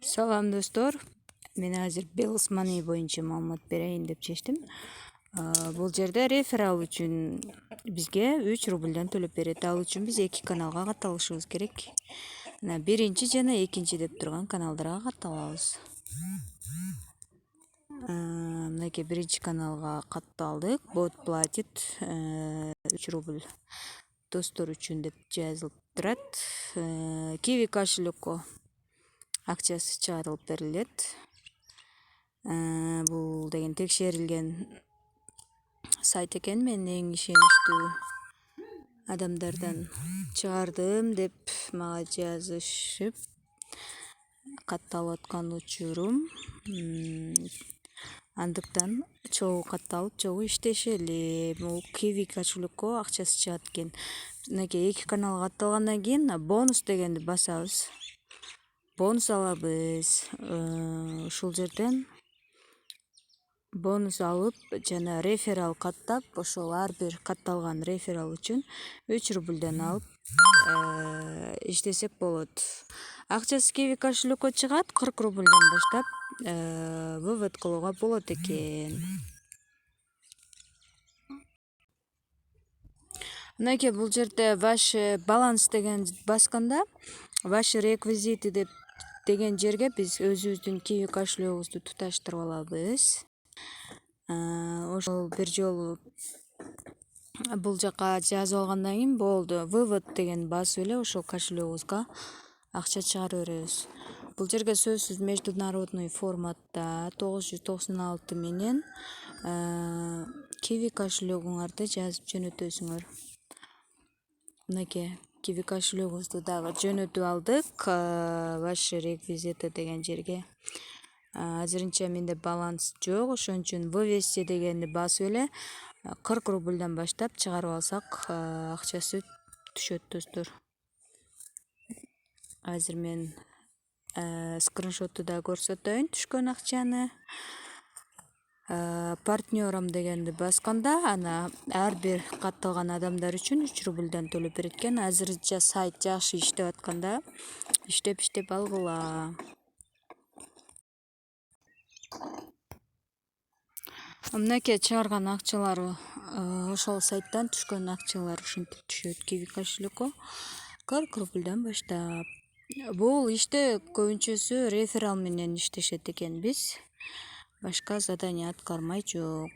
Салам достор. Мен азыр Bells Money боюнча маалымат берейин деп чечтим. Бул жерде реферал үчүн бизге 3 рубльдан төлөп берет. Ал үчүн биз 2 каналга катталышыбыз керек. Мына биринчи жана экинчи деп турган каналдарга катталабыз. Мынакей биринчи каналга катталдык. Бот платит 3 рубль достор үчүн деп жазылып турат. Kiwi кошелёкко акчасы чыгарылып берилет. Бул деген текшерилген сайт экен. Мен эң ишеничтүү адамдардан чыгардым деп мага жазышып катталып аткан учурум. Андыктан чогуу катталып, чогуу иштешели. Бул Kiwi кошелёкко акчасы чыгат экен. Мынакей 2 каналга катталгандан кийин бонус дегенди басабыз. Бонус алабыз. Ушул жерден бонус алып жана реферал каттап, ошол ар бир катталган реферал үчүн 3 рубльдан алып иштесек болот. Акчасы Kiwi кошелёкко чыгат 40 рубльдан баштап вывод кылууга болот экен. Мынакей бул жерде ваш баланс деген басканда ваши реквизиты деген жерге биз өзүбүздүн Kiwi кошелёгубузду туташтырып алабыз. Ошол бир жолу бул жака жазып алгандан кийин болду. Вывод деген басып эле ошол кошелёгубузга акча чыгарып беребиз. Бул жерге сөзсүз международный форматта 996 менен Kiwi кошелёгуңарды жазып жөнөтөсүңөр. Мынакей Kiwi кошелёгубузду дагы жөнөтүп алдык. Ваши реквизиты деген жерге. Азырынча менде баланс жок, ошон үчүн вывести дегенди басып эле 40 рубльдан баштап чыгарып алсак акчасы түшөт достор. Азыр мен скриншотту да көрсөтөйүн түшкөн акчаны. Партнерам дегенди басканда ана ар бир катталган адамдар үчүн 3 рубльдан төлөп берет экен. Азырынча сайт жакшы иштеп атканда иштеп алгыла. Мынакей чыгарган акчалары ошол сайттан түшкөн акчалар ушинтип түшөт Kiwi кошелёкко 40 рубльдан баштап. Бул иште көбүнчөсү реферал менен иштешет экенбиз. Башка задание аткармай жок.